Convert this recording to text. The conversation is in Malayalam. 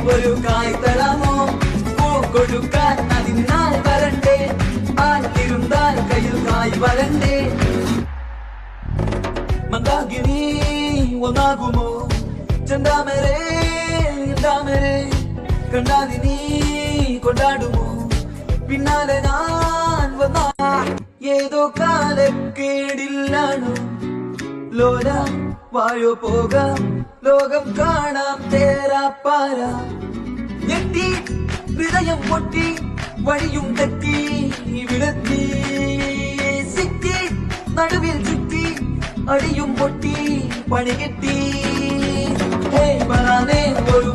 ഒരു കായ് തരാമോ പൂ കൊടുക്കാൻ അതിനാൽ വരണ്ടേ ആറ്റിരുന്നാൽ കയ്യിൽ കായ് വരണ്ടേ മന്ദാകിനി ഒന്നാകുമോ ചെന്താമരേ എന്താമരേ കണ്ടാതി നീ കൊണ്ടാടുമോ പിന്നാലെ ഞാൻ വന്ന ഏതോ കാലക്കേടില്ലാണോ ലോല വായോ പോകാം ലോകം കാണാം തേരാപ്പാര ഞെട്ടി ഹൃദയം പൊട്ടി വഴിയും തെറ്റി വിടത്തി സിറ്റി നടുവിൽ ചുറ്റി അടിയും പൊട്ടി പണി കെട്ടി പറയാനേ ഒരു